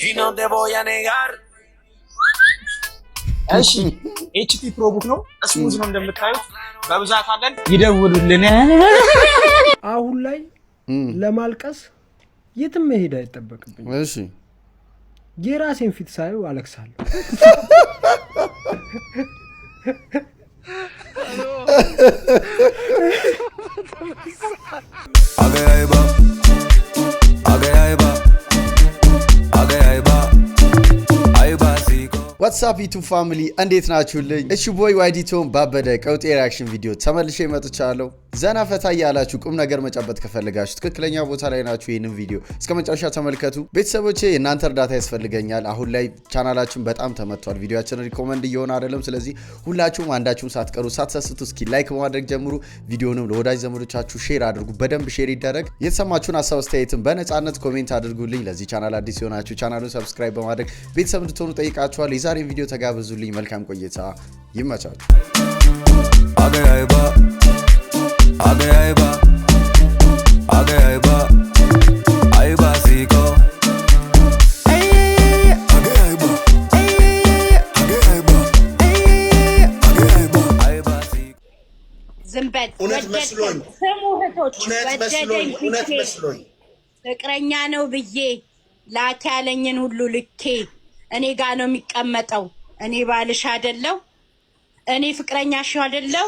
y no te voy a negar. እሺ ኤችፒ ፕሮቡክ ነው ስሙዝ ነው እንደምታዩት በብዛት አለን ይደውሉልን አሁን ላይ ለማልቀስ የትም መሄድ አይተበቅብኝ እሺ የራሴን ፊት ሳይው አለቅሳለሁ What's up YouTube family እንዴት ናችሁልኝ እሺ ቦይ ዋይዲቶም ባበደ ቀውጤ ሪአክሽን ቪዲዮ ተመልሼ መጥቻለሁ ዘና ፈታ ያላችሁ ቁም ነገር መጨበጥ ከፈለጋችሁ ትክክለኛ ቦታ ላይ ናችሁ ይሄንን ቪዲዮ እስከመጨረሻ ተመልከቱ ቤተሰቦቼ እናንተ እርዳታ ያስፈልገኛል አሁን ላይ ቻናላችን በጣም ተመቷል ቪዲዮአችንን ሪኮመንድ እየሆነ አይደለም ስለዚህ ሁላችሁም አንዳችሁም ሳትቀሩ ሳትሰስቱ እስኪ ላይክ በማድረግ ጀምሩ ቪዲዮንም ለወዳጅ ዘመዶቻችሁ ሼር አድርጉ በደንብ ሼር ይደረግ የተሰማችሁን ሐሳብ አስተያየትን በነጻነት ኮሜንት አድርጉልኝ ለዚህ ቻናል አዲስ ሆናችሁ ቻናሉን ሰብስክራይብ በማድረግ ቤተሰብ እንድትሆኑ ጠይቃችኋል የዛሬ ቪዲዮ ተጋበዙልኝ መልካም ቆይታ ይመቻችሁ አገያይባ አገያይባ አገያይባ አይባ ሲቆ አገያይባ አገያይባ አገያይባ አይባ ሲቆ ዝምበት እውነት መስሎኝ ስሙ እህቶች እውነት መስሎኝ ፍቅረኛ ነው ብዬ ላኪ ያለኝን ሁሉ ልኬ እኔ ጋር ነው የሚቀመጠው እኔ ባልሽ አይደለው እኔ ፍቅረኛሽ አይደለው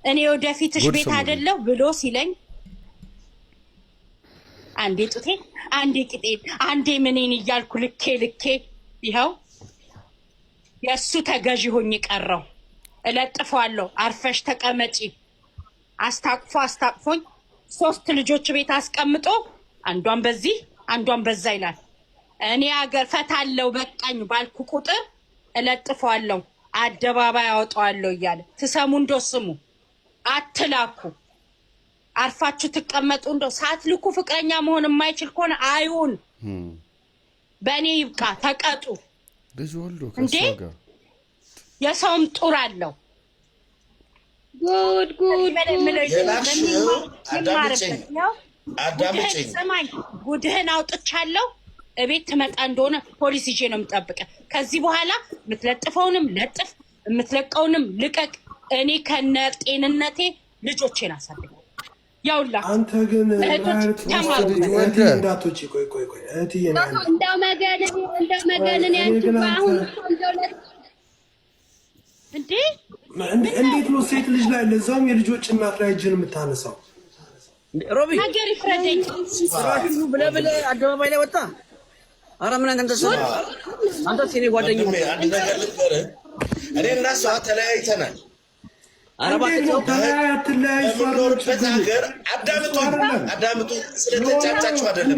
እኔ ወደፊትሽ ቤት አይደለው ብሎ ሲለኝ አንዴ ጡቴ አንዴ ቂጤ አንዴ ምኔን እያልኩ ልኬ ይኸው የሱ ተገዢ ሆኜ ቀረው እለጥፈዋለሁ አርፈሽ ተቀመጪ አስታቅፎኝ 3 ልጆች ቤት አስቀምጦ አንዷን በዚህ አንዷን በዛ ይላል እኔ አገር ፈታለው በቃኝ ባልኩ ቁጥር እለጥፈዋለሁ አደባባይ አወጣዋለሁ ይያለ ትሰሙ እንደስሙ አትላኩ አርፋችሁ ተቀመጡ እንደው ሳትልኩ ፍቅረኛ መሆን የማይችል ከሆነ አይሁን በኔ ይብቃ ተቀጡ ልጅ ወልዶ ከሳጋ የሰውም ጡር አለው ጉድ አዳምጪኝ ሰማይ ጉድህን አውጥቻለሁ እቤት ትመጣ እንደሆነ ፖሊስ ይዤ ነው የምጠብቀ ከዚህ በኋላ የምትለጥፈውንም ለጥፍ የምትለቀውንም ልቀቅ እኔ ከነጤንነቴ ልጆቼን አሳድጋለሁ ያውላ አንተ ግን እንዳቶች ቆይ እህቴ እንደው መገንን ያንቺ አሁን እንዴት ነው ሴት ልጅ ላይ ለዛም የልጆች እናት ላይ እጅን የምታነሳው ሮቢ ሀገር ይፍረደኝ ስራሽኑ ብለህ አደባባይ ላይ ወጣ አረ ምን አንተ ሲኔ ጓደኛዬ አንድ ነገር ልንገርህ እኔ እና እሷ ተለያይተናል በምንኖርበት ሀገር አዳምጡ ስለተጫጫችሁ አይደለም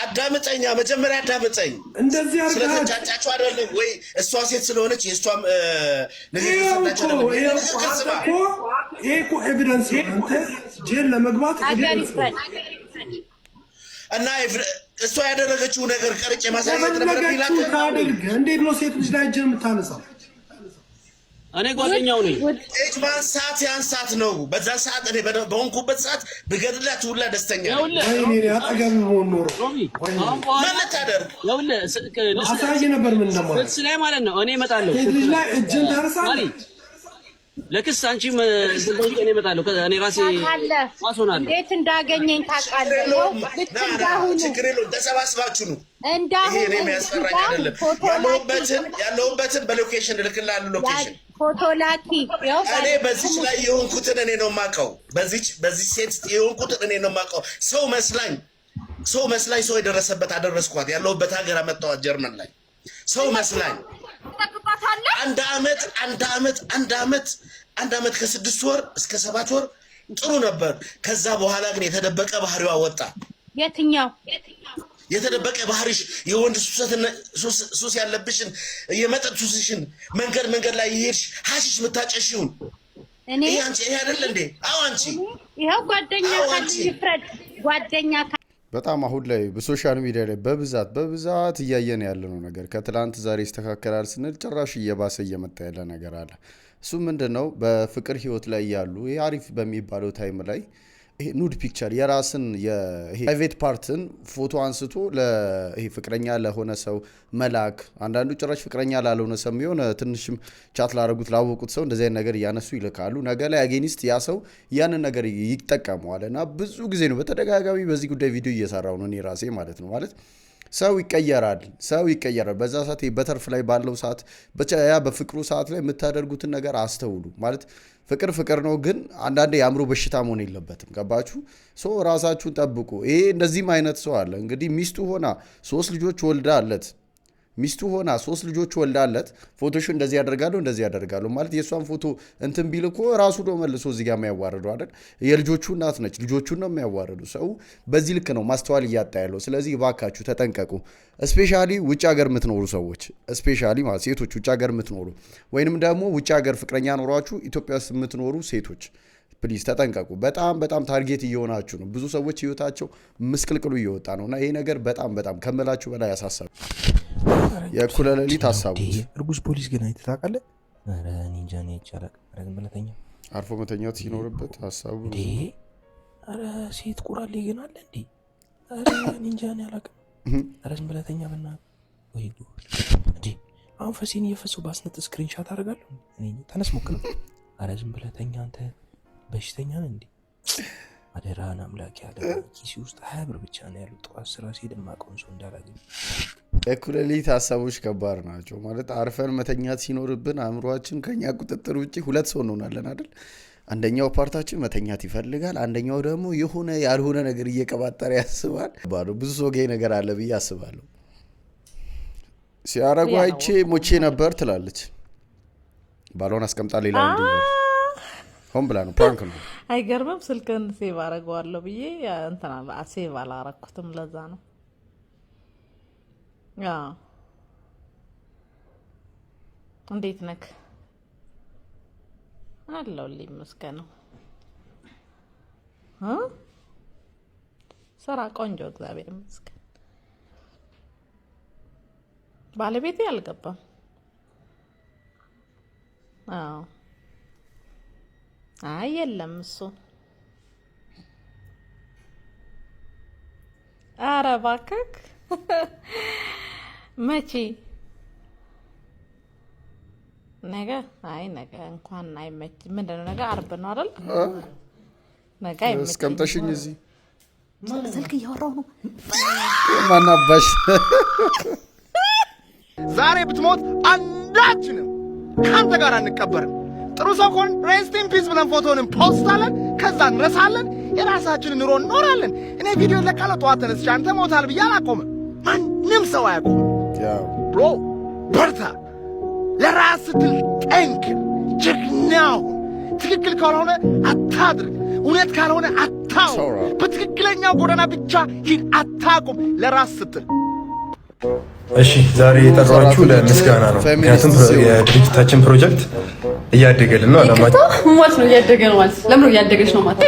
አዳምጠኛ መጀመሪያ አዳምጠኝ እንደዚህ ስለተጫጫችሁ አይደለም ወይ እሷ ሴት ስለሆነች የእሷም ንግግር ሰጣችሁ ነው ይሄ እኮ ኤቪደንስ አንተ ጄል ለመግባት እና እሷ ያደረገችው ነገር ቀርጬ ማሳየት ነበር ቢላክ እንዴት ነው ሴት ልጅ ላይ እጅን የምታነሳው እኔ ጓደኛው ነኝ እጅ ማንሳት ያንሳት ነው በዛ ሰዓት እኔ በሆንኩበት ሰዓት ብገድላት ሁላ ደስተኛ ነኝ እኔ አጠገብ ሆኖ ማለት ታደርግ አሳይ ነበር ምን እንደማለት ስለይ ማለት ነው እኔ እመጣለሁ ሴት ልጅ ላይ እጅን ታነሳለህ ለክስ አንቺም እንደዚህ እኔ እመጣለሁ እኔ ራሴ ማሶናለሁ እንዴት እንዳገኘኝ ታውቃለህ ችግር የለውም ተሰባስባችሁ ነው እንዳሁን እኔ የሚያስፈራኝ አይደለም ያለሁበትን በሎኬሽን እልክልሃለሁ ሎኬሽን ፎቶ ላኪ እኔ በዚች ላይ የሆንኩትን እኔ ነው የማውቀው በዚህ ሴት የሆንኩትን እኔ ነው የማውቀው ሰው መስላኝ ሰው የደረሰበት አደረስኳት ያለሁበት ሀገር አመጣኋት ጀርመን ላይ ሰው መስላኝ አንድ አመት ከ6 ወር እስከ 7 ወር ጥሩ ነበር ከዛ በኋላ ግን የተደበቀ ባህሪዋ ወጣ የትኛው የተደበቀ ባህሪሽ የወንድ ሱስ ያለብሽን የመጠጥ ሱስሽን መንገድ ላይ ይሄድሽ ሐሺሽ መታጨሽውን እኔ አንቺ ይሄ አይደል እንዴ አው አንቺ ይሄው ጓደኛ ካለ ይፍረድ ጓደኛ በጣም አሁን ላይ በሶሻል ሚዲያ ላይ በብዛት እያየን ያለነው ነገር ከትላንት ዛሬ ይስተካከላል ስንል ጭራሽ እየባሰ እየመጣ ያለ ነገር አለ እሱ ምንድነው በፍቅር ህይወት ላይ ያሉ አሪፍ በሚባለው ታይም ላይ ይሄ ኑድ ፒክቸር የራስን ይሄ ፕራይቬት ፓርትን ፎቶ አንስቶ ለይሄ ፍቅረኛ ለሆነ ሰው መላክ አንዳንዱ ጭራሽ ፍቅረኛ ላልሆነ ሰው የሆነ ትንሽም ቻት ላረጉት ላወቁት ሰው እንደዚህ አይነት ነገር ያነሱ ይልካሉ ነገ ላይ አጌኒስት ያ ሰው ያንን ነገር ይጠቀመዋልና ብዙ ጊዜ ነው በተደጋጋሚ በዚህ ጉዳይ ቪዲዮ እየሰራው ነው እኔ ራሴ ማለት ነው ማለት ሰው ይቀየራል በዛ ሰዓት በተርፍ ላይ ባለው ሰዓት ያ በፍቅሩ ሰዓት ላይ የምታደርጉትን ነገር አስተውሉ ማለት ፍቅር ነው ግን አንዳንዴ ያምሮ በሽታ መሆን የለበትም ገባችሁ ሶ ራሳችሁን ጠብቁ ይሄ እንደዚህም አይነት ሰው አለ እንግዲህ ሚስቱ ሆና 3 ልጆች ወልዳለት ሚስቱ ሆና 3 ልጆች ወልዳለት ፎቶሽ እንደዚህ ያደርጋሉ ማለት የሷን ፎቶ እንትን ቢልኮ ራሱ ነው መልሶ እዚህ ጋር የሚያዋርዱ አይደል የልጆቹ እናት ነች ልጆቹን ነው የሚያዋርዱ ሰው በዚህ ልክ ነው ማስተዋል እያጣ ያለው ስለዚህ ባካችሁ ተጠንቀቁ ስፔሻሊ ውጭ ሀገር የምትኖሩ ሰዎች ስፔሻሊ ማለት ሴቶች ውጭ ሀገር የምትኖሩ ወይንም ደግሞ ውጭ ሀገር ፍቅረኛ ኖሯችሁ ኢትዮጵያ ውስጥ የምትኖሩ ሴቶች ፕሊዝ ተጠንቀቁ በጣም ታርጌት እየሆናችሁ ነው ብዙ ሰዎች ህይወታቸው ምስቅልቅሉ እየወጣ ነውና ይሄ ነገር በጣም ከመላችሁ በላይ ያሳሳል የኩለ ሌሊት ሐሳቡ እርጉዝ ፖሊስ ግን አይተታቀለ አረ ኒንጃ ነው ይቻላል አረ መለተኛ አርፎ መተኛት ሲኖርበት ሐሳቡ አረ ሴት ቁራሌ ግን አለ እንዴ አረ ኒንጃ ነው ያላቀም አረ መለተኛ በና ወይ እንዴ አሁን ፈሲን እየፈሰው ባስነት ስክሪንሾት አደርጋለሁ እኔ ተነስ ሞክረው አረ መለተኛ አንተ በሽተኛ ነህ እንዴ አደራን አምላክ ያለ ኪሲ ውስጥ 20 ብር ብቻ ነው ያለው ጠዋት ስራ ሲደማ ቆንሶ እንዳላገኝ የኩለ ሌሊት ሐሳቦች ከባድ ናቸው ማለት አርፈን መተኛት ሲኖርብን አእምሮአችን ከኛ ቁጥጥር ውጪ ሁለት ሰው እንሆናለን አይደል አንደኛው ፓርታችን መተኛት ይፈልጋል አንደኛው ደግሞ የሆነ ያልሆነ ነገር እየቀባጠረ ያስባል ባዶ ብዙ ሰው ጋር ነገር አለ ብዬ አስባለሁ ሲያረጉ አይቼ ሞቼ ነበር ትላለች ባሎን አስቀምጣ ሌላው እንዲወር ሆም ብላ ነው ፕራንክ ነው አይገርምም ስልክን ሴቭ አረጋዋለሁ ብዬ እንትና ሴቭ አላረኩትም ለዛ ነው ያ እንዴት ነክ አለሁልኝ መስከነው ስራ ቆንጆ እግዚአብሔር ይመስገን ባለቤቴ አልገባም አዎ አይ የለም እሱ ኧረ እባክህ መቼ ነገ ነገ እንኳን አይመች ምንድነው ነገ አርብ ነው አይደል ነገ አይመች እስከምጠሽኝ እዚህ ስልክ እያወራሁ ነው ማናባሽ ዛሬ ብትሞት አንዳችንም ካንተ ጋር አንቀበርም ጥሩ ሰው ኮን ሬስት ኢን ፒስ ብለን ፎቶንም ፖስታለን ከዛ እንረሳለን የራሳችንን ኑሮ እንኖራለን እኔ ቪዲዮ ለቃለው ጧት ተነስቼ አንተ ሞታል ብዬ አላቆምም ማንም ሰው አያቆም ብሮ በርታ ለራስ ስትል ጠንክር ጀግናው ትክክል ካልሆነ አታድርግ እውነት ካልሆነ አታው በትክክለኛው ጎዳና ብቻ ሂድ አታቁም ለራስ ስትል እሺ ዛሬ የጠራችሁ ለምስጋና ነው ምክንያቱም የድርጅታችን ፕሮጀክት እያደገልን ነው አላማችን ማለት ነው እያደገ ነው ማለት ለምን እያደገች ነው ማለት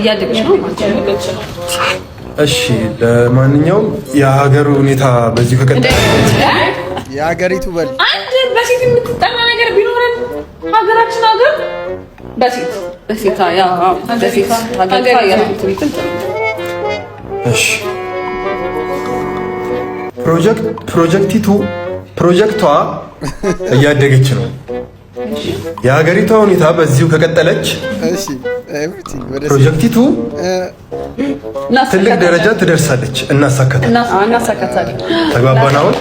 እያደገች ነው ማለት እሺ ለማንኛውም የሀገር ሁኔታ በዚህ ከቀጠለ የሀገሪቱ በል አንድ በሴት የምትጠና ነገር ቢኖርን ሀገራችን ሀገር በሴት ያ በሴት ሀገር ያሉት እሺ ፕሮጀክቷ እያደገች ነው የሀገሪቷ ሁኔታ በዚሁ ከቀጠለች እሺ ኤቭሪቲንግ ፕሮጀክቲቱ ትልቅ ደረጃ ትደርሳለች እናሳካታለን ተግባባን አሁን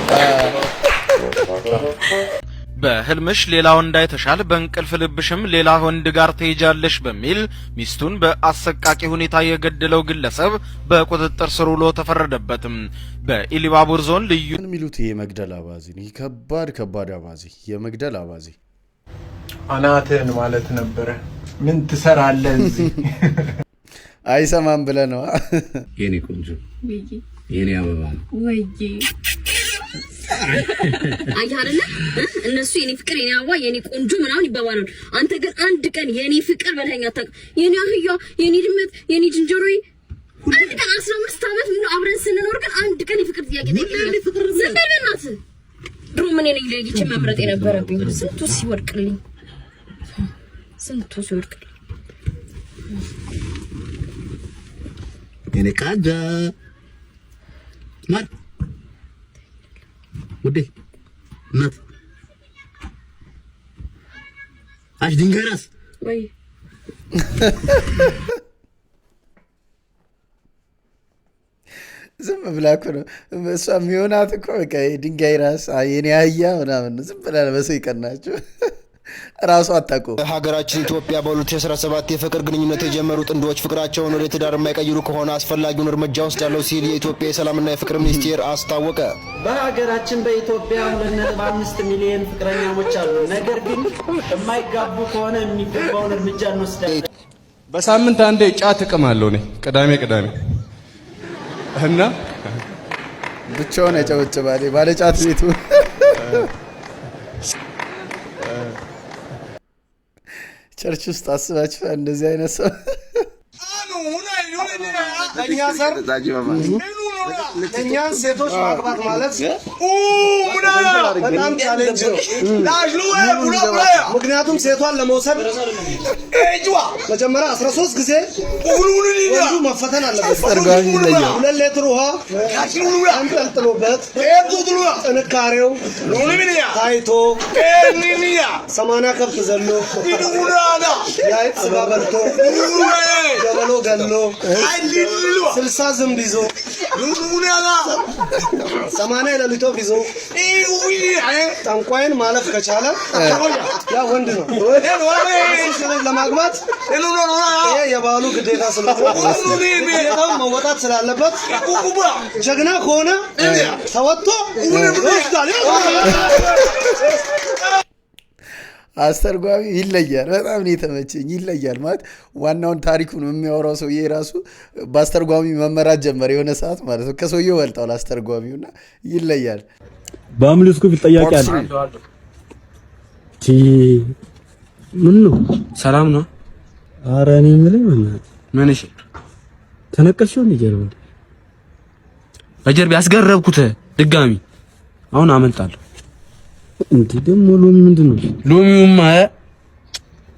በህልምሽ ሌላ ወንድ አይተሻል በእንቅልፍ ልብሽም ሌላ ወንድ ጋር ትሄጃለሽ በሚል ሚስቱን በአሰቃቂ ሁኔታ የገደለው ግለሰብ በቁጥጥር ስር ውሎ ተፈረደበትም በኢሊባቡር ዞን ልዩ የሚሉት የመግደል አባዜ ነው ከባድ አባዜ የመግደል አባዜ አናተን ማለት ነበር ምን ትሰራለህ እዚህ አይሰማም ብለህ ነው የኔ ቆንጆ የኔ አበባ ወይ አይያረለ እነሱ የኔ ፍቅር የኔ አዋ የኔ ቆንጆ ምናምን ይባባላሉ አንተ ግን አንድ ቀን የኔ ፍቅር በለኛ ታቅ የኔ አህያ የኔ ድመት የኔ ዝንጀሮይ አንድ ቀን 15 አመት ምን አብረን ስንኖር ግን አንድ ቀን የፍቅር ጥያቄ ጠይቀኝ ዘበልናት ድሮ ምን እኔ ለይቼ መምረጥ የነበረብኝ ስንቱ ሲወድቅልኝ የኔ ቃጃ ማር ውዴ እናት አሽ ድንጋይ ራስ ወይ ዝም ብላ እኮ ነው እሷ የሚሆናት እኮ በቃ ድንጋይ ራስ የኔ አህያ ምናምን ዝም ብላ በሰው ይቀናቸው ራሱ አታውቁም። ሀገራችን ኢትዮጵያ በ2017 የፍቅር ግንኙነት የጀመሩ ጥንዶች ፍቅራቸውን ወደ ትዳር የማይቀይሩ ከሆነ አስፈላጊውን እርምጃ ወስዳለሁ ሲል የኢትዮጵያ የሰላምና የፍቅር ሚኒስቴር አስታወቀ። በሀገራችን በኢትዮጵያ 2.5 ሚሊዮን ፍቅረኛሞች አሉ። ነገር ግን የማይጋቡ ከሆነ የሚገባውን እርምጃ እንወስዳለን። በሳምንት አንዴ ጫት እቅማለሁ እኔ ቅዳሜ እና ብቻውን ያጨበጭባል ባለ ጫት ቤቱ። ቸርች ውስጥ አስባችሁ እንደዚህ አይነት ሰው እኛን ሴቶች ማግባት ማለት በጣም ቻሌንጅ ነው። ምክንያቱም ሴቷን ለመውሰድ መጀመሪያ 13 ጊዜ ወንዱ መፈተን አለበት። 2 ሊትር ውሃ አንጠልጥሎበት ጥንካሬው ታይቶ 80 ከብት ዘሎ የአይጥ ስጋ በልቶ ገበሎ ገሎ 60 ዝንብ ይዞ 80 የሌሊት ወፍ ይዞ ጠንቋይን ማለፍ ከቻለ ያ ወንድ ነው። ለማግባት ይሄ የባሉ ግዴታ ስለሆነ ግዴታውን መወጣት ስላለበት ጀግና ከሆነ ተወጥቶ ይወስዳል። አስተርጓሚ ይለያል። በጣም ነው የተመቸኝ። ይለያል ማለት ዋናውን ታሪኩን የሚያወራው ሰውዬ ራሱ በአስተርጓሚ መመራት ጀመረ የሆነ ሰዓት ማለት ነው። ከሰውዬው በልጧል አስተርጓሚውና ይለያል። በአምልስ ኩፍ ጠያቂ አለ። ምን ነው ሰላም ነው? ኧረ እኔ የምልህ ምን እሺ ተነቀልሽው እንዴ? ጀርባ በጀርባ ያስገረብኩት ድጋሚ አሁን አመልጣለሁ። እንዴ ደግሞ ሎሚ ምንድነው? ሎሚውማ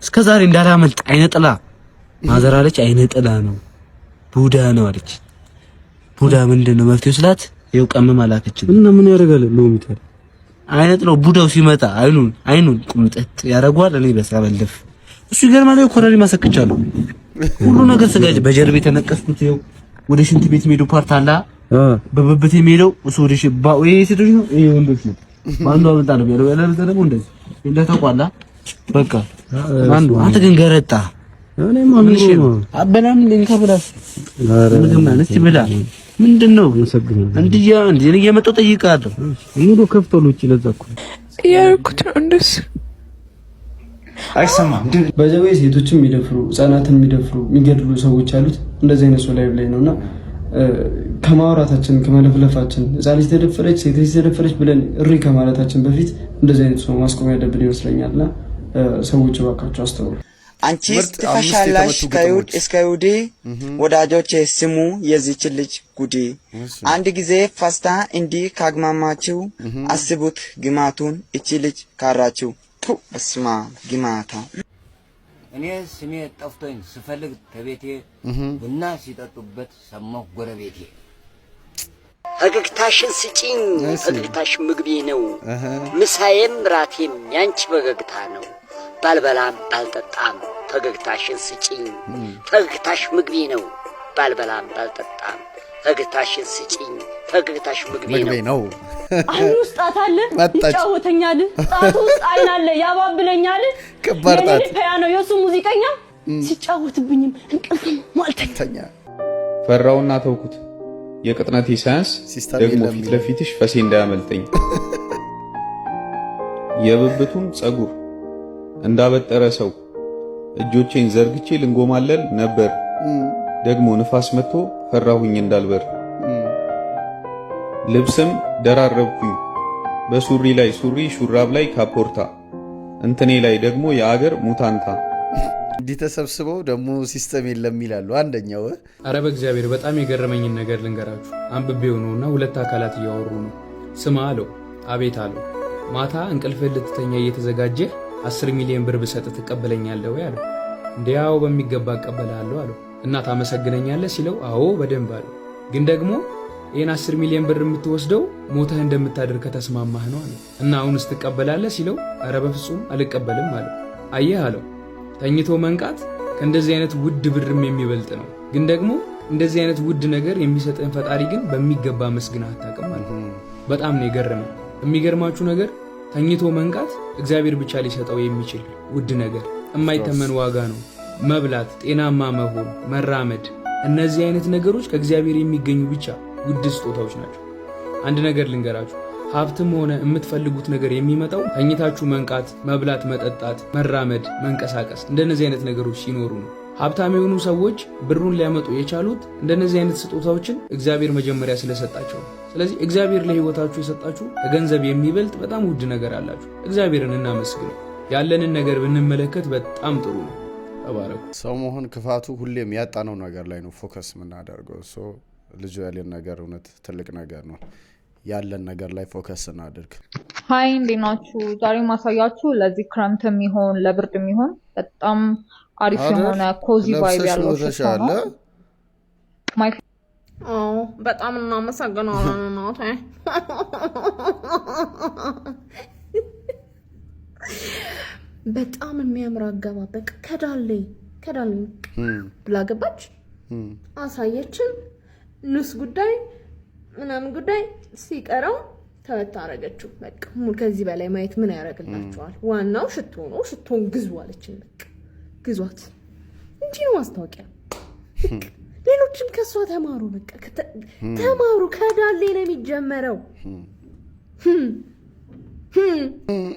እስከዛሬ እንዳላመልጥ አይነ ጥላ ማዘር አለች። አይነ ጥላ ነው ቡዳ ነው አለች። ቡዳ ምንድነው መፍትሄው ስላት ይኸው ቀመም አላከችኝ። እና ምን ያደርጋል ሎሚ ታዲያ? አይነ ጥላው ቡዳው ሲመጣ አይኑን ቁምጥጥ ያደርገዋል። እኔ በሳበልፍ እሱ ይገርማል። ኮረሪ ማሰክቻለሁ ሁሉ ነገር ስጋጅ በጀርቤ ተነቀስኩት። ይኸው ወደ ሽንት ቤት ሜዶ ፓርት አላ በበበቴ ሜዶ እሱ ወደ ሽባው ይሄ ሴቶች ነው ይሄ ወንዶች ነው። ማንዱ አመጣለሁ ያለው ያለው ደግሞ እንደዚህ እንደተቋላ በቃ ማንዱ አንተ ግን ገረጣ እኔ ማን ነው አበላም ለንካ ብላስ ምንም ማለት ይብላ ምንድነው እንዲያ እንዴ እየመጣሁ ጠይቃለሁ። ሙሉ ከፍቶሉ እቺ ለዛኩ ያርኩት ነው እንደስ አይሰማም። በዘው ሴቶችም የሚደፍሩ ህፃናትን የሚደፍሩ የሚገድሉ ሰዎች አሉት። እንደዚህ አይነት ሰው ላይ ነውና ከማውራታችን ከመለፍለፋችን ህፃን ልጅ ተደፈረች ሴት ልጅ ተደፈረች ብለን እሪ ከማለታችን በፊት እንደዚህ አይነት ሰው ማስቆም ያለብን ይመስለኛልና ሰዎች እባካችሁ አስተውሉ። አንቺ ትፈሻላሽ ከይሁድ እስከ ይሁዲ ወዳጆቼ ስሙ የዚች ልጅ ጉዲ። አንድ ጊዜ ፋስታ እንዲህ ካግማማችሁ አስቡት ግማቱን እቺ ልጅ ካራችሁ ቱ በስማ ግማታ። እኔ ስሜ ጠፍቶኝ ስፈልግ ከቤቴ ቡና ሲጠጡበት ሰማሁ ጎረቤቴ። ፈገግታሽን ስጪኝ ፈገግታሽ ምግቤ ነው፣ ምሳዬም ራቴም ያንቺ ፈገግታ ነው። ባልበላም ባልጠጣም ፈገግታሽን ስጪኝ ፈገግታሽ ምግቤ ነው። ባልበላም ባልጠጣም ፈገግታሽን ስጪኝ ፈገግታሽ ምግቤ ነው። አይኑ ውስጥ ጣት አለ ይጫወተኛል፣ ጣቱ ውስጥ አይን አለ ያባብለኛል። ከባድ ጣት ነው የሱ ሙዚቀኛ ሲጫወትብኝም እንቅልፍ ማልተኛ። ፈራውና ተውኩት የቅጥነቴ ሳያንስ ደግሞ ፊት ለፊትሽ ፈሴ እንዳያመልጠኝ። የብብቱን ጸጉር እንዳበጠረ ሰው እጆቼን ዘርግቼ ልንጎማለል ነበር። ደግሞ ንፋስ መጥቶ ፈራሁኝ እንዳልበር። ልብስም ደራረብኩኝ በሱሪ ላይ ሱሪ ሹራብ ላይ ካፖርታ እንትኔ ላይ ደግሞ የአገር ሙታንታ። እንዲህ ተሰብስበው ደግሞ ሲስተም የለም ይላሉ። አንደኛው አረ በእግዚአብሔር በጣም የገረመኝን ነገር ልንገራችሁ። አንብቤው ነውና ሁለት አካላት እያወሩ ነው። ስማ አለው። አቤት አለው። ማታ እንቅልፍ ልትተኛ እየተዘጋጀህ 10 ሚሊዮን ብር ብሰጥ ትቀበለኛለህ ወይ አለው። እንዲያው በሚገባ እቀበላለሁ አለው። እና ታመሰግነኛለህ ሲለው አዎ በደንብ አለው። ግን ደግሞ ይህን 10 ሚሊዮን ብር የምትወስደው ሞተህ እንደምታደር ከተስማማህ ነው አለ። እና አሁንስ ትቀበላለህ ሲለው ኧረ በፍጹም አልቀበልም አለው። አየህ አለው ተኝቶ መንቃት ከእንደዚህ አይነት ውድ ብርም የሚበልጥ ነው። ግን ደግሞ እንደዚህ አይነት ውድ ነገር የሚሰጥን ፈጣሪ ግን በሚገባ መስግና አታውቅም ማለት ነው። በጣም ነው የገረመኝ። የሚገርማችሁ ነገር ተኝቶ መንቃት እግዚአብሔር ብቻ ሊሰጠው የሚችል ውድ ነገር፣ የማይተመን ዋጋ ነው። መብላት፣ ጤናማ መሆን፣ መራመድ፣ እነዚህ አይነት ነገሮች ከእግዚአብሔር የሚገኙ ብቻ ውድ ስጦታዎች ናቸው። አንድ ነገር ልንገራችሁ፣ ሀብትም ሆነ የምትፈልጉት ነገር የሚመጣው ተኝታችሁ መንቃት፣ መብላት፣ መጠጣት፣ መራመድ፣ መንቀሳቀስ እንደነዚህ አይነት ነገሮች ሲኖሩ ነው። ሀብታም የሆኑ ሰዎች ብሩን ሊያመጡ የቻሉት እንደነዚህ አይነት ስጦታዎችን እግዚአብሔር መጀመሪያ ስለሰጣቸው ነው። ስለዚህ እግዚአብሔር ለህይወታችሁ የሰጣችሁ ከገንዘብ የሚበልጥ በጣም ውድ ነገር አላችሁ። እግዚአብሔርን እናመስግነው። ያለንን ነገር ብንመለከት በጣም ጥሩ ነው። ተባረኩ። ሰው መሆን ክፋቱ ሁሌም ያጣነው ነገር ላይ ነው ፎከስ የምናደርገው። ልጁ ያለን ነገር እውነት ትልቅ ነገር ነው። ያለን ነገር ላይ ፎከስ እናድርግ። ሀይ እንዴት ናችሁ? ዛሬ ማሳያችሁ ለዚህ ክረምት የሚሆን ለብርድ የሚሆን በጣም አሪፍ የሆነ ኮዚ ቫይብ ያለው ሽቶ ነው። በጣም እናመሰግናለን እናቴ። በጣም የሚያምር አገባበቅ ከዳሌ ብላ ገባች፣ አሳየችን። ንስ ጉዳይ ምናምን ጉዳይ ሲቀረው ተወት አረገችው። በቃ ከዚህ በላይ ማየት ምን ያደርግላችኋል? ዋናው ሽቶ ነው። ሽቶን ግዙ አለችን። በቃ ግዟት እንጂ ነው ማስታወቂያ። ሌሎችም ከሷ ተማሩ። በቃ ተማሩ። ከዳሌ ነው የሚጀመረው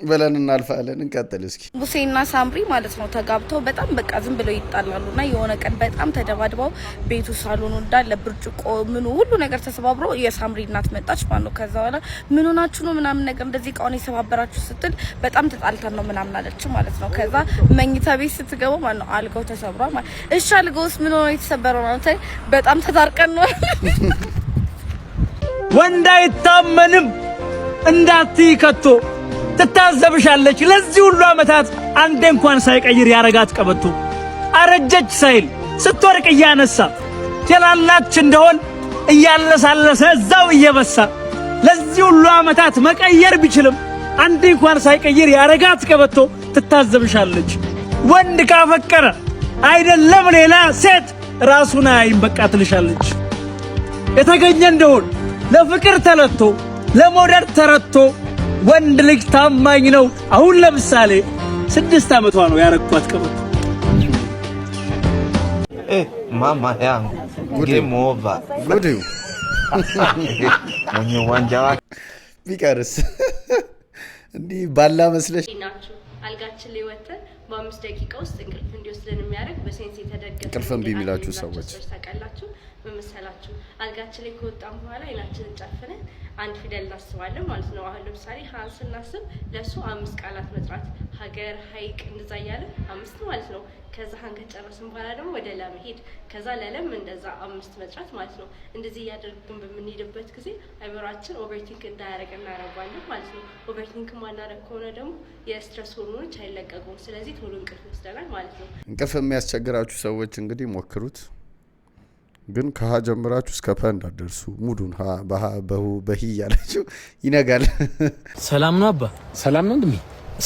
ብለን እናልፋለን። እንቀጥል እስኪ። ሙሴና ሳምሪ ማለት ነው ተጋብተው በጣም በቃ ዝም ብለው ይጣላሉና የሆነ ቀን በጣም ተደባድበው ቤቱ ሳሎኑ እንዳለ ብርጭቆ ምኑ ሁሉ ነገር ተሰባብሮ የሳምሪ እናት መጣች ማለት ነው። ከዛ በኋላ ምን ሆናችሁ ነው ምናምን ነገር እንደዚህ እቃውን የሰባበራችሁ ስትል በጣም ተጣልተን ነው ምናምን አለች ማለት ነው። ከዛ መኝታ ቤት ስትገቡ ማለት ነው አልጋው ተሰብሯል ማለት እሺ፣ አልጋውስ ምን ሆነ የተሰበረው ማለት በጣም ተታርቀን ነው። ወንድ አይታመንም እንዳትይ ከቶ ትታዘብሻለች። ለዚህ ሁሉ ዓመታት አንዴ እንኳን ሳይቀይር ያረጋት ቀበቶ አረጀች ሳይል ስትወርቅ እያነሳ ትላላች እንደሆን እያለሳለሰ እዛው እየበሳ ለዚህ ሁሉ ዓመታት መቀየር ቢችልም አንዴ እንኳን ሳይቀይር ያረጋት ቀበቶ ትታዘብሻለች። ወንድ ካፈቀረ አይደለም ሌላ ሴት ራሱን አይንበቃ ትልሻለች። የተገኘ እንደሆን ለፍቅር ተለቶ ለሞደር ተረቶ ወንድ ልጅ ታማኝ ነው። አሁን ለምሳሌ 6 ዓመቷ ነው ያረኳት ቀበቶ። ማማ ያንጉ ጌም ኦቨር ጉዲው ሞኝ ዋንጃዋ ቢቀርስ እንዲህ ባላ መስለሽ ናችሁ። አልጋችን ላይ ወተን በ5 ደቂቃ ውስጥ እንቅልፍ እንዲወስደን የሚያደርግ በሴንስ የተደገፈ እንቅልፍ እምቢ የሚላችሁ ሰዎች ታውቃላችሁ። መመሰላችሁ አልጋችን ላይ ከወጣን በኋላ አይናችንን ጨፍነን አንድ ፊደል እናስባለን ማለት ነው። አሁን ለምሳሌ ሀን ስናስብ ለሱ 5 ቃላት መጥራት ሀገር፣ ሀይቅ እንደዛ እያለ 5 ማለት ነው። ከዛ ሀን ከጨረስን በኋላ ደግሞ ወደ ለመሄድ ከዛ ለለም እንደዛ 5 መጥራት ማለት ነው። እንደዚህ እያደረግን በምንሄድበት ጊዜ አይምሯችን ኦቨርቲንክ እንዳያደርግ እናደርጋለን ማለት ነው። ኦቨርቲንክ ማናደርግ ከሆነ ደግሞ የስትረስ ሆርሞኖች አይለቀቁም። ስለዚህ ቶሎ እንቅልፍ ይወስደናል ማለት ነው። እንቅልፍ የሚያስቸግራችሁ ሰዎች እንግዲህ ሞክሩት። ግን ከሀ ጀምራችሁ እስከ ፐ እንዳደርሱ ሙዱን ሀ በሀ በሁ በሂ ያላችሁ ይነጋል። ሰላም ነው አባ? ሰላም ነው እንደሚ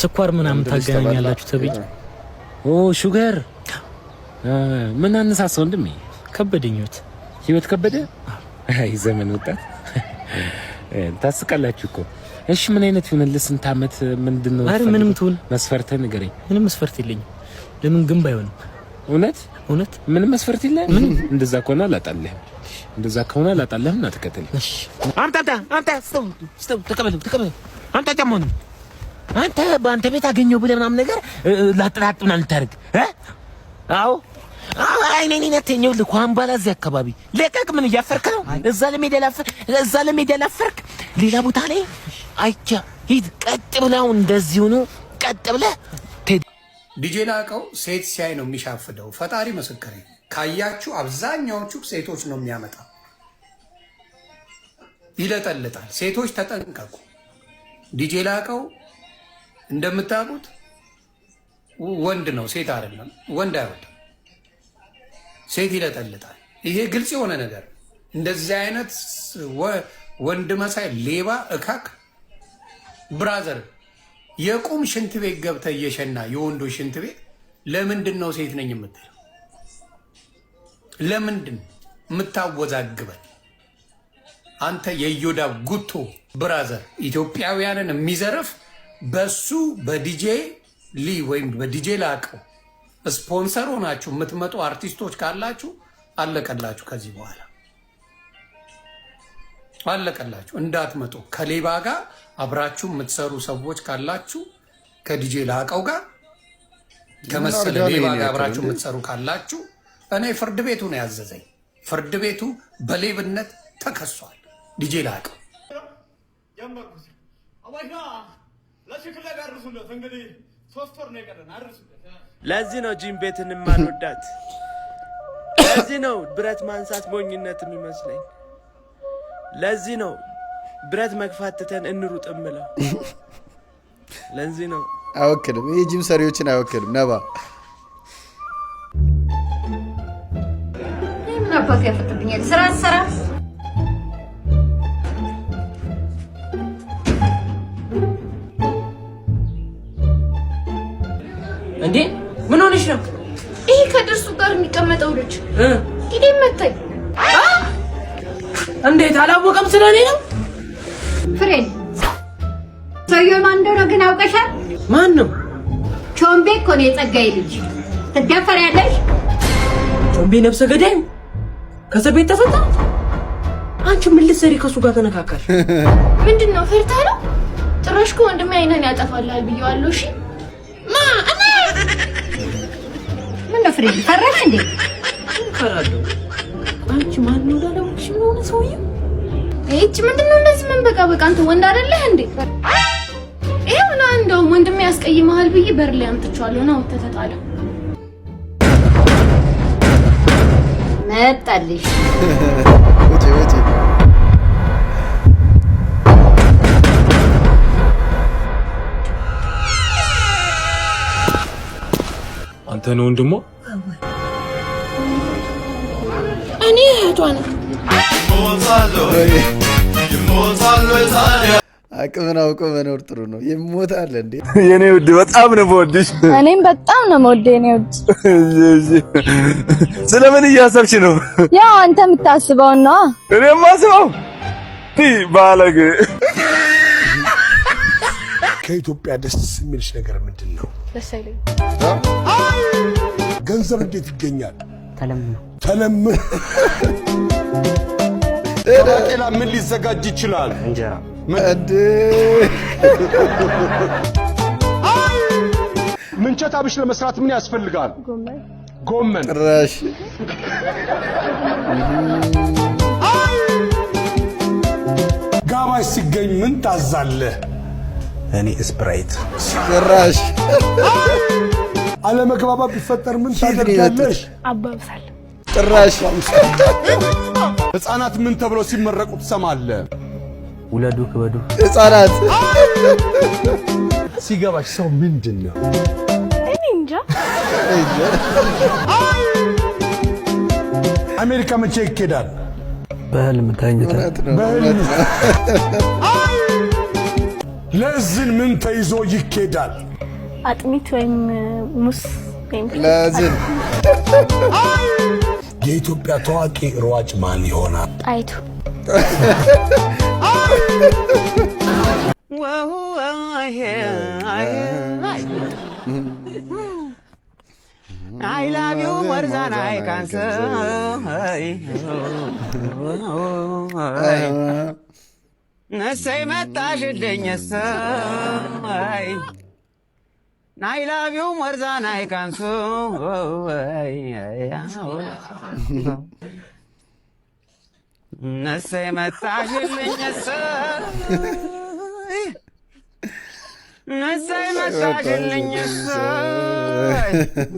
ስኳር ምናምን ታገናኛላችሁ ተብዬ። ኦ ሹገር ምን አነሳሳው እንደሚ? ከበደኝት ህይወት ከበደ። አይ ዘመን ወጣት ታስቃላችሁ እኮ። እሺ ምን አይነት ይሆንልህ? ስንት ዓመት ምንድነው? አረ ምንም ትሁን መስፈርተህ ንገረኝ። ምንም መስፈርት የለኝም። ለምን ግን ባይሆንም እውነት ምንም መስፈርት የለህም? ምን እንደዛ ከሆነ አላጣልህም። እንደዛ ከሆነ አላጣልህም እና ተከተል። እሺ አምጣ ስቶፕ ተቀበል አምጣ ጫማውን። አንተ በአንተ ቤት አገኘው ብለህ ምናምን ነገር ላጥላጥ ምናምን ታርግ አዎ አይኔ ነተኛው ልኳን ባላዚህ አካባቢ ለቀቅ። ምን እያፈርክ ነው? እዛ ለሜዳ ላፈርክ ሌላ ቦታ ላይ አይቻ ሂድ። ቀጥ ብለው እንደዚህ ሆኖ ቀጥ ብለህ ዲጄ ላቀው ሴት ሲያይ ነው የሚሻፍደው። ፈጣሪ ምስክሬ። ካያችሁ አብዛኛዎቹ ሴቶች ነው የሚያመጣ። ይለጠልጣል። ሴቶች ተጠንቀቁ። ዲጄ ላቀው እንደምታውቁት ወንድ ነው፣ ሴት አይደለም። ወንድ አይወጣም። ሴት ይለጠልጣል። ይሄ ግልጽ የሆነ ነገር። እንደዚህ አይነት ወንድ መሳይ ሌባ እካክ ብራዘር የቁም ሽንት ቤት ገብተህ እየሸና የወንዶች ሽንት ቤት ለምንድን ነው ሴት ነኝ የምትለው? ለምንድን የምታወዛግበን? አንተ የዮዳ ጉቶ ብራዘር ኢትዮጵያውያንን የሚዘርፍ በሱ በዲጄ ሊ ወይም በዲጄ ላቀው ስፖንሰር ሆናችሁ የምትመጡ አርቲስቶች ካላችሁ አለቀላችሁ። ከዚህ በኋላ አለቀላችሁ፣ እንዳትመጡ። ከሌባ ጋር አብራችሁ የምትሰሩ ሰዎች ካላችሁ ከዲጄ ላቀው ጋር ከመሰለ ሌባ ጋር አብራችሁ የምትሰሩ ካላችሁ እኔ ፍርድ ቤቱ ነው ያዘዘኝ። ፍርድ ቤቱ በሌብነት ተከሷል። ዲጄ ላቀው ለዚህ ነው ጂም ቤትን ማንወዳት። ለዚህ ነው ብረት ማንሳት ሞኝነት የሚመስለኝ። ለዚህ ነው ብረት መግፋት ትተን እንሩጥ እምለው። ለዚህ ነው አይወክልም። ይሄ ጂም ሰሪዎችን አይወክልም። ነባ ምን አባቱ ያፈጥብኛል? ስራ ሰራ እንዴ ምን ሆነሽ ነው? ይሄ ከድርሱ ጋር የሚቀመጠው ልጅ ጊዜ መታኝ። እንዴት አላወቀም? ስለኔ ነው ፍሬን። ሰውየው ማን እንደሆነ ግን አውቀሻል? ማን ነው? ቾምቤ እኮ ነው፣ የጸጋዬ ልጅ። ትደፈሪያለሽ? ቾምቤ ነፍሰ ገዳይ ከእስር ቤት ተፈታ። አንቺ ምን ልትሰሪ ከሱ ጋር ተነካካሽ? ምንድነው ፈርታ ነው? ጭራሽ እኮ ወንድሜ አይነን ያጠፋልሃል ብየዋለሁ። እሺ ምን ነው ፍሬን ፈራሽ እንዴ? ፈራለሁ። አንቺ ማን ነው ዳለውሽ? ምን ሆነ ሰውዬው? እቺ ምንድነው እንደዚህ ምን በቃ አንተ ወንድ አይደለህ እንዴ? ይሄው ነው እንደው ወንድሜ ያስቀይመሃል ብዬ በር ላይ አምጥቻለሁ። ነው ተተጣለ መጣልሽ። ወጪ አንተ ነው ወንድሞ? እኔ እህቷ ነኝ። አቅምን አውቆ መኖር ጥሩ ነው። ይሞታል እንዴ? የኔ ውድ በጣም ነው የምወድሽ። እኔም በጣም ነው የምወደው የኔ ውድ። ስለምን እያሰብሽ ነው? ያው አንተ የምታስበው ነው። እኔ የማስበው ባለግ። ከኢትዮጵያ ደስ የሚልሽ ነገር ምንድን ነው? ደስ አይለኝ። ገንዘብ እንዴት ይገኛል? ተለምኖ ሌላ ምን ሊዘጋጅ ይችላል? እንጀራ ምንቸት አብሽ ለመስራት ምን ያስፈልጋል? ጎመን ጭራሽ ጋባዥ ሲገኝ ምን ታዛለህ? እኔ ስፕራይት። ጭራሽ አለመግባባት ቢፈጠር ምን ታደርጋለሽ? አባብሳለሁ። ጭራሽ ህፃናት ምን ተብሎ ሲመረቁ ትሰማለህ? ውለዱ ክበዱ። ህፃናት ሲገባሽ ሰው ምንድን ነው? እኔ እንጃ። አሜሪካ መቼ ይኬዳል? በህልም ተኝተን። በህልም። ለዝን ምን ተይዞ ይኬዳል? አጥሚት ወይም ሙስ ወይም ለዝን። የኢትዮጵያ ታዋቂ ሯጭ ማን ይሆናል? ጣይቱ። I love you more than I can say. ነሰይ መጣሽልኝ ሰይ I love you more than I can say. ነሰይ መጣሽልኝ ሰይ ነሰይ መጣሽልኝ ሰይ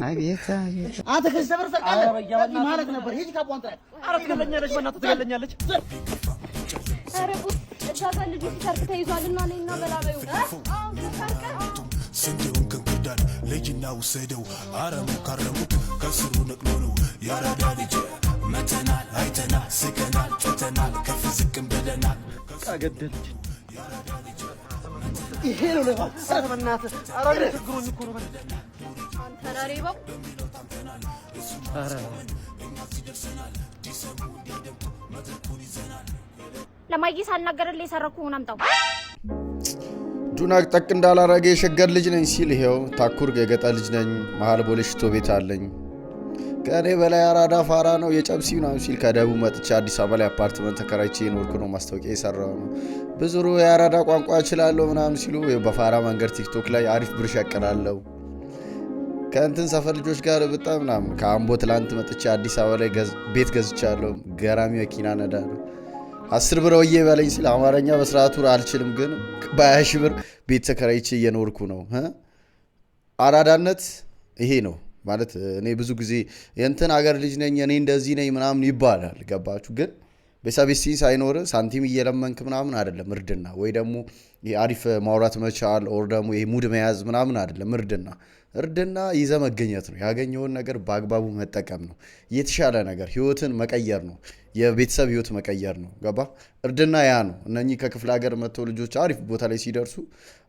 አቤት አቤት አንተ ከዚህ ሰፈር ፈቃለ ማለት ነበር። ሂጂ ካፖንታ አራት ገለኛለች። በእናትህ ትገለኛለች። አረቡ እታጋ ልጅ ሲሰርቅ ተይዟልና ነኝና በላበዩ ስንዴውን ከክዳን ልጅና ውሰደው አረሙ ካረሙት ከስሩ ነቅሎ ነው ያራዳ ልጅ መተናል አይተናል ስቀናል ጨተናል ከፍ ዝቅም ብለናል ካገደልች ይሄ ነው ለባ ሰበናት አራለ ትግሩኝ እኮ ነው አንተ ዳሬባው አራ ለማይስ አልናገርልኝ ሰረኩን አምጣው ዱናቅ ጠቅ እንዳላረገ የሸገር ልጅ ነኝ ሲል ይሄው ታኩር የገጠር ልጅ ነኝ መሃል ቦሌሽቶ ቤት አለኝ ከኔ በላይ አራዳ ፋራ ነው የጨብሲው ነው ሲል ከደቡብ መጥቼ አዲስ አበባ ላይ አፓርትመንት ተከራይቼ ኖርኩ ነው ማስታወቂያ የሰራው ነው ብዙሩ የአራዳ ቋንቋ እችላለሁ ምናምን ሲሉ በፋራ መንገድ ቲክቶክ ላይ አሪፍ ብር ሸቀላለሁ ከእንትን ሰፈር ልጆች ጋር በጣም ምናምን ከአምቦ ትላንት መጥቼ አዲስ አበባ ላይ ቤት ገዝቻለሁ ገራሚ መኪና ነዳለሁ 10 ብር ወዬ በለኝ ሲል አማርኛ በስርዓቱ አልችልም ግን በ20 ብር ቤት ተከራይቼ እየኖርኩ ነው አራዳነት ይሄ ነው ማለት እኔ ብዙ ጊዜ የእንትን አገር ልጅ ነኝ እኔ እንደዚህ ነኝ ምናምን ይባላል ገባችሁ ግን በሳቢስቲ ሳይኖር ሳንቲም እየለመንክ ምናምን አይደለም እርድና ወይ ደግሞ አሪፍ ማውራት መቻል ኦር ደግሞ ይሄ ሙድ መያዝ ምናምን አይደለም እርድና ይዘ መገኘት ነው ያገኘውን ነገር በአግባቡ መጠቀም ነው የተሻለ ነገር ህይወትን መቀየር ነው የቤተሰብ ህይወት መቀየር ነው ገባ እርድና ያ ነው እነኚህ ከክፍለ ሀገር መጥተው ልጆች አሪፍ ቦታ ላይ ሲደርሱ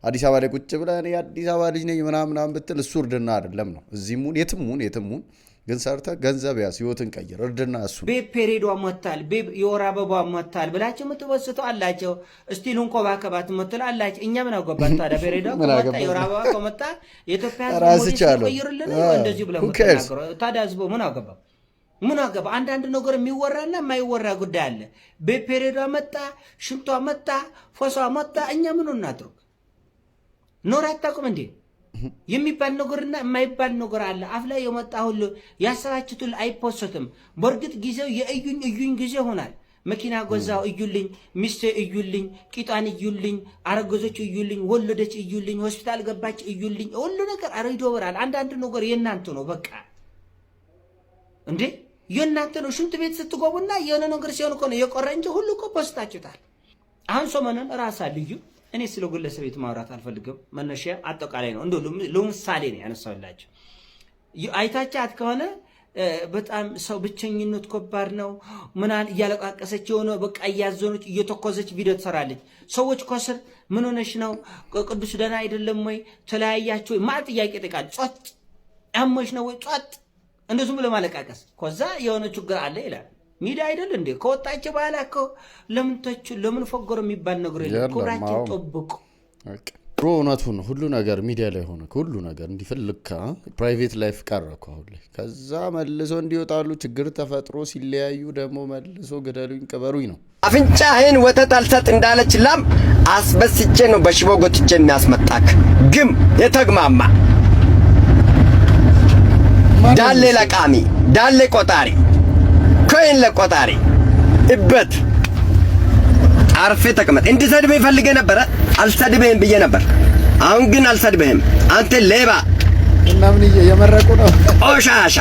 አዲስ አበባ ላይ ቁጭ ብለህ እኔ አዲስ አበባ ልጅ ነኝ ምናምን ብትል እሱ እርድና አይደለም ነው እዚህሙን የትሙን ግን ሰርተ ገንዘብ ያስ ህይወትን ቀይር እርድና እሱ ቤብ ፔሬዶ አመጣል ቤብ የወር አበባ አመጣል ብላችሁ የምትወስተው አላችሁ እስቲ ሉንቆ ባከባት የምትል አላችሁ እኛ ምን አገባን ታዲያ ፔሬዶ ከመጣ የወር አበባ ከመጣ የኢትዮጵያ ህዝብ ይቀይርልን እንደዚህ ብለው ተናገሩ ታዲያ ህዝቡ ምን አገባ አንዳንድ ነገር የሚወራና የማይወራ ጉዳይ አለ ቤብ ፔሬዶ አመጣ ሽንቷ አመጣ ፎሷ አመጣ እኛ ምን እናድርግ ኖር አታውቁም እንዴ የሚባል ነገርና የማይባል ነገር አለ አፍ ላይ የመጣ ሁሉ ያሰራችሁት አይፖስትም በርግጥ ጊዜው የእዩኝ ጊዜ ሆናል መኪና ጎዛው እዩልኝ ሚስቴ እዩልኝ ቂጣን እዩልኝ አረገዘች እዩልኝ ወለደች እዩልኝ ሆስፒታል ገባች እዩልኝ ሁሉ ነገር አረይዶ ወራል አንዳንድ ነገር የናንተ ነው በቃ እንዴ የናንተ ነው ሽንት ቤት ስትገቡና የሆነ ነገር ሲሆን እኮ ነው የቆረ እንጂ ሁሉ እኮ ፖስታችሁታል አሁን ሰሞኑን ራሳ ልዩ እኔ ስለ ግለሰብ ቤት ማውራት አልፈልግም መነሻ አጠቃላይ ነው እንደው ለምሳሌ ነው ያነሳውላችሁ አይታቻት ከሆነ በጣም ሰው ብቸኝነት ከባድ ነው ምናን እያለቃቀሰች የሆነ በቃ ያዘነች እየተኮዘች ቪዲዮ ትሰራለች ሰዎች ኮስር ምን ሆነሽ ነው ቅዱስ ደና አይደለም ወይ ተለያያችሁ ማለት ጥያቄ ጠቃል ጾት አሞሽ ነው ወይ ጾት እንደዚህ ብሎ ማለቃቀስ ከዛ የሆነ ችግር አለ ይላል ሚዲያ አይደል እንዴ ከወጣች በኋላ እኮ ለምን ፈገሩ የሚባል ነገር የለም ኩራቸው ጠብቁ ብሮ እውነቱን ሁሉ ነገር ሚዲያ ላይ ሆነ ሁሉ ነገር እንዲፈልካ ፕራይቬት ላይፍ ቀረኩ አሁን ላይ ከዛ መልሶ እንዲወጣሉ ችግር ተፈጥሮ ሲለያዩ ደግሞ መልሶ ገደሉኝ ቅበሩኝ ነው አፍንጫህን ወተት አልሰጥ እንዳለች ላም አስበስቼ ነው በሽቦ ጎትቼ የሚያስመጣክ ግም የተግማማ ዳሌ ለቃሚ ዳሌ ቆጣሪ ኮይን ለቆጣሪ እበት አርፌ ተቀመጥ እንድሰድበኝ ፈልጌ ነበር አልሰድበህም ብዬ ነበር አሁን ግን አልሰድበህም አንተ ሌባ እና ምን እየመረቁ ነው ቆሻሻ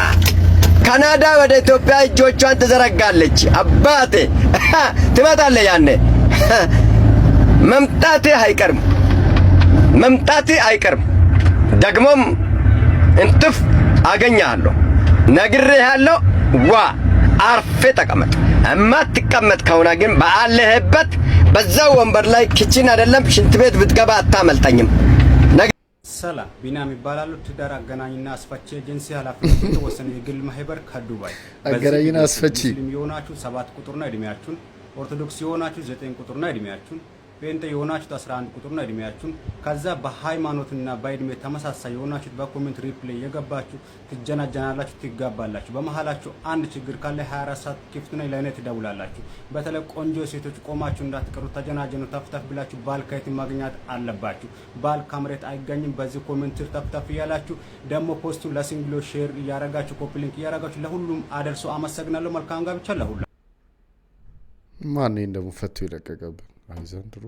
ካናዳ ወደ ኢትዮጵያ እጆቿን ትዘረጋለች አባቴ ትመጣለህ ያኔ መምጣቴ አይቀርም ደግሞም እንትፍ አገኛለሁ ነግሬሃለሁ ዋ አርፌ ተቀመጥ እማትቀመጥ ከሆነ ግን ባለህበት በዛው ወንበር ላይ ኪችን አይደለም ሽንት ቤት ብትገባ አታመልጠኝም ሰላም ቢናም ይባላሉ ትዳር አገናኝና አስፈቺ ኤጀንሲ ኃላፊነት የተወሰነ የግል ማህበር ከዱባይ አገናኝና አስፈቺ የሆናችሁ 7 ቁጥርና እድሜያችሁን ኦርቶዶክስ የሆናችሁ 9 ቁጥርና እድሜያችሁን ጴንጤ የሆናችሁ 11 ቁጥርና እድሜያችሁን ከዛ በሃይማኖትና በእድሜ ተመሳሳይ የሆናችሁ በኮሜንት ሪፕላይ የገባችሁ ትጀናጀናላችሁ ትጋባላችሁ በመሃላችሁ አንድ ችግር ካለ 24 ሰዓት ክፍት ነው ለኔ ትደውላላችሁ በተለይ ቆንጆ ሴቶች ቆማችሁ እንዳትቀሩ ተጀናጀኑ ተፍተፍ ብላችሁ ባል ከየት ማግኘት አለባችሁ ባል ካምሬት አይገኝም በዚህ ኮሜንት ተፍተፍ ያላችሁ ደግሞ ፖስቱ ለሲንግሎ ሼር ያረጋችሁ ኮፒ ሊንክ ያረጋችሁ ለሁሉም አደርሶ አመሰግናለሁ መልካም ጋብቻ ለሁሉ ማን እንደምፈቱ ይለቀቀብን አይዘንድሮ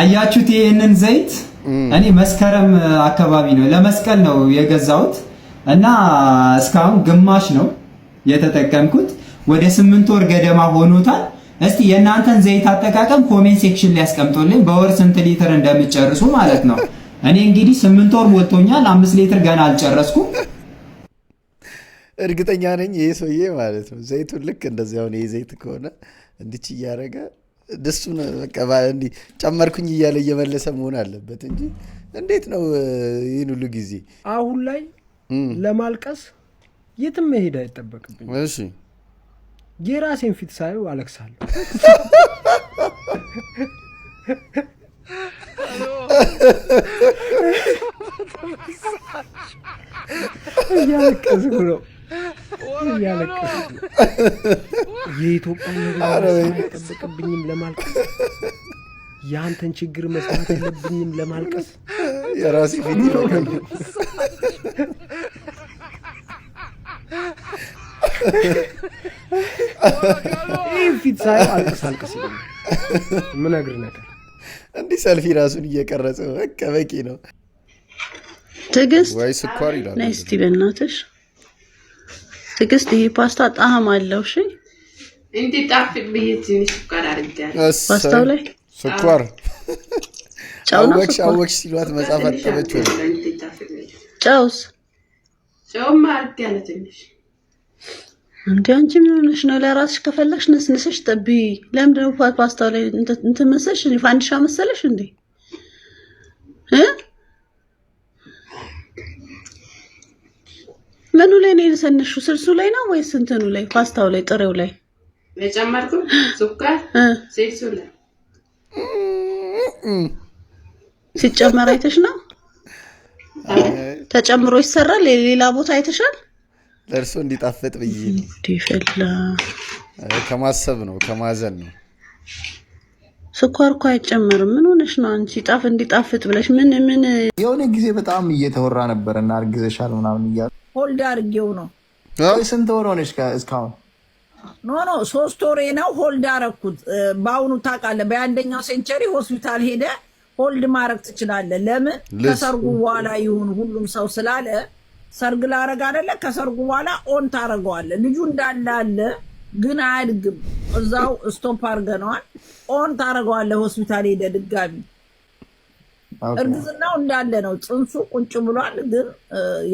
አያችሁት ይሄንን ዘይት እኔ መስከረም አካባቢ ነው ለመስቀል ነው የገዛሁት እና እስካሁን ግማሽ ነው የተጠቀምኩት ወደ 8 ወር ገደማ ሆኖታል እስቲ የእናንተን ዘይት አጠቃቀም ኮሜንት ሴክሽን ላይ አስቀምጡልኝ በወር ስንት ሊትር እንደምትጨርሱ ማለት ነው እኔ እንግዲህ 8 ወር ሞልቶኛል 5 ሊትር ገና አልጨረስኩም እርግጠኛ ነኝ ይሄ ሰውዬ ማለት ነው ዘይቱን ልክ እንደዚህ አሁን ይሄ ዘይት ከሆነ እንዲች እያደረገ ደሱን በቃ እንዲህ ጨመርኩኝ እያለ እየመለሰ መሆን አለበት እንጂ እንዴት ነው ይህን ሁሉ ጊዜ አሁን ላይ ለማልቀስ የትም መሄድ አይጠበቅብኝ። እሺ የራሴን ፊት ሳየው አለቅሳለሁ። እያለቀስኩ ነው የኢትዮጵያ ነገር አይጠበቅብኝም ለማልቀስ። የአንተን ችግር መስማት የለብኝም ለማልቀስ። የራሴ ፊት ይበቃል። ይህ ፊት ሳየው አልቀስ ይለኛል። ምነግር ነገር እንዲህ ሰልፊ ራሱን እየቀረጸ በቃ በቂ ነው። ትዕግስት ወይ ስኳር ይላል። ነይ እስቲ በእናትሽ ትዕግስት፣ ይሄ ፓስታ ጣዕም አለው። እሺ እንዴ ጣፍጥ ብዬሽ ትንሽ ስኳር አድርጌያለሁ ፓስታው ላይ ስኳር አወቅሽ ሲሏት መጽሐፍ አጠበች ወይ ጨውስ ጨውማ አድርጌያለሁ ትንሽ። እንዴ አንቺ ምን ሆነሽ ነው? ለራስሽ ከፈለግሽ ነስነስሽ ጠቢ። ለምንድን ነው ፓስታው ላይ እንትን መሰለሽ እንዴ? ፋንዲሻ መሰለሽ እንዴ? ምኑ ላይ ነው የሰነሽው? ስልሱ ላይ ነው ወይስ እንትኑ ላይ ፓስታው ላይ ጥሬው ላይ የጨመርኩት? ስኳር ስልሱ ላይ ሲጨመር አይተሽ ነው? ተጨምሮ ይሰራል ሌላ ቦታ አይተሻል? ለእርሶ እንዲጣፍጥ ብዬ ነው። ዲፈላ ከማሰብ ነው ከማዘን ነው። ስኳር እኮ አይጨመርም። ምን ሆነሽ ነው አንቺ? እንዲጣፍጥ ብለሽ ምን የሆነ ጊዜ በጣም እየተወራ ነበር እና አርግዘሻል ምናምን እያሉ ሆልድ አድርጌው ነው። ስንት ወር ሆነሽ እስካሁን? ኖ 3 ወሬ ነው ሆልድ አደረኩት። በአሁኑ ታውቃለህ በአንደኛው ሴንቸሪ ሆስፒታል ሄደ ሆልድ ማድረግ ትችላለህ። ለምን ከሰርጉ በኋላ ይሁን ሁሉም ሰው ስላለ ሰርግ ላረጋ አይደለ? ከሰርጉ በኋላ ኦን ታረጋዋለህ። ልጁ እንዳለ አለ ግን አያድግም። እዛው ስቶፕ አድርገነዋል። ኦን ታረጋዋለህ። ሆስፒታል ሄደ ድጋሚ እርግዝናው እንዳለ ነው። ጽንሱ ቁንጭ ብሏል ግን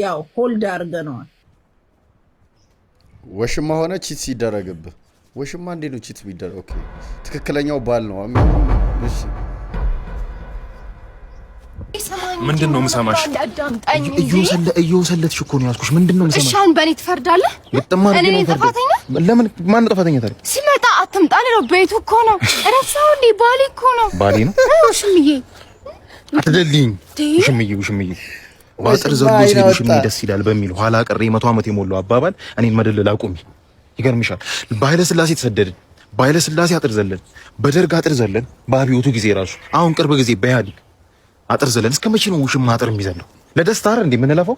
ያው ሆልድ አድርገነዋል። ወሽማ ሆነ ቺት ሲደረግብህ ወሽማ እንዴት ነው ቺት ቢደረግ? ኦኬ ትክክለኛው ባል ነው። እሺ ምንድነው የምሰማሽ? እየወሰለትሽ እኮ ነው ያዝኩሽ። ምንድነው የምሰማሽ? እሺ አሁን በእኔ ትፈርዳለህ? እኔ ነኝ ጥፋተኛ? ለምን ማን ጥፋተኛ ታዲያ? ሲመጣ አትምጣ ነው ቤቱ እኮ ነው። እረሳው እንዴ? ባሌ እኮ ነው። ባሌ ነው? ውሽምዬ አትደልኝ። ውሽምዬ ባጥር ዘሎ ሲል ውሽምዬ ደስ ይላል በሚል ኋላ ቀር 100 ዓመት የሞላው አባባል እኔን መደለል አቁሚ። ይገርምሻል። በኃይለ ሥላሴ ተሰደድን፣ በኃይለ ሥላሴ አጥር ዘለን፣ በደርግ አጥር ዘለን፣ በአብዮቱ ጊዜ ራሱ አሁን ቅርብ ጊዜ በኢህአዴግ አጥር ዘለን። እስከ መቼ ነው ውሽማ አጥር የሚዘለው? ለደስታ አይደል እንዴ የምንለፋው?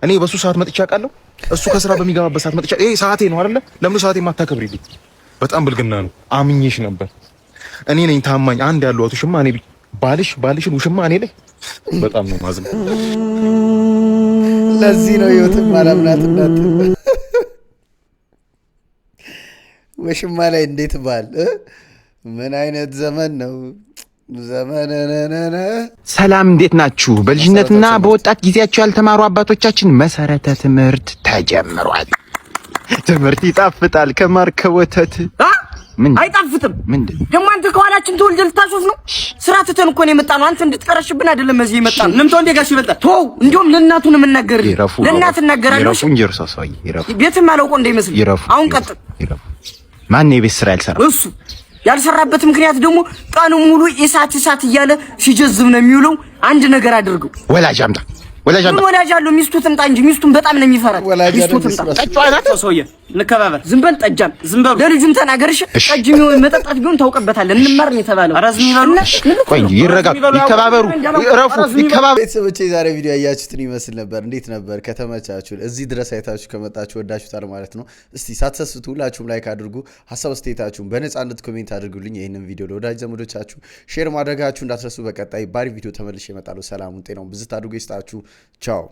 እኔ በሱ ሰዓት መጥቻ አውቃለሁ። እሱ ከስራ በሚገባበት ሰዓት መጥቻ ይሄ ሰዓቴ ነው አይደለ? ለምን ሰዓቴ ማታከብሪልኝ? በጣም ብልግና ነው። አምኜሽ ነበር። እኔ ነኝ ታማኝ አንድ ያለው ውሽማ እኔ ባልሽን ውሽማ እኔ ላይ በጣም ነው ማዝም። ለዚህ ነው ህይወትን ማላምናት እናት ውሽማ ላይ እንዴት ባል ምን አይነት ዘመን ነው? ሰላም እንዴት ናችሁ? በልጅነትና በወጣት ጊዜያቸው ያልተማሩ አባቶቻችን መሰረተ ትምህርት ተጀምሯል። ትምህርት ይጣፍጣል ከማር ከወተት። ምን አይጣፍጥም? ምንድን ደግሞ አንተ ከኋላችን ትውልድ ልታሾፍ ነው? ስራ ትተን እኮ ነው የመጣነው። አንተ እንድትቀረሽብን አይደለም እዚህ የመጣነው። ልምቶ እንደ ጋሽ ይበልጣል። ተው እንዲሁም ለእናቱ ነው የምናገርልህ። ለእናት እናገራለሁ። ይረፉ እንጂ እርሶ ሰውዬ ይረፉ። ቤትም አላውቀው እንደሚመስል አሁን ቀጥል። ማን ነው የቤት ስራ ያልሰራ? እሱ ያልሰራበት ምክንያት ደግሞ ቀኑ ሙሉ ኢሳት እያለ ሲጀዝብ ነው የሚውለው። አንድ ነገር አድርገው። ወላጅ አምጣ። ወላጅ አለው። ሚስቱ ትምጣ እንጂ ሚስቱን በጣም ነው የሚፈራት። ሚስቱ ትምጣ። ጠጫዋት ሰውዬ እንከባበር። ዝም በል ጠጃም፣ ዝም በል ለልጁም ተናገርሽ። ጠጅ ቢሆን መጠጣት ቢሆን ታውቀበታለህ። እንማር ነው የተባለው። ኧረ ዝም ይበሉ። ቆይ ይረጋጉ፣ ይከባበሩ፣ ይረፉ፣ ይከባበሩ። ቤተሰቦቼ የዛሬ ቪዲዮ ያያችሁትን ይመስል ነበር። እንዴት ነበር? ከተመቻችሁ እዚህ ድረስ አይታችሁ ከመጣችሁ ወዳችሁታል ማለት ነው። እስቲ ሳትሰስቱ ሁላችሁም ላይክ አድርጉ። ሀሳብ አስተያየታችሁን በነፃነት ኮሜንት አድርጉልኝ። ይህንን ቪዲዮ ለወዳጅ ዘመዶቻችሁ ሼር ማድረጋችሁ እንዳትረሱ። በቀጣይ ባሪ ቪዲዮ ተመልሼ እመጣለሁ። ሰላሙን ጤናውን ብዝት አድርጎ ይስጣችሁ። ቻው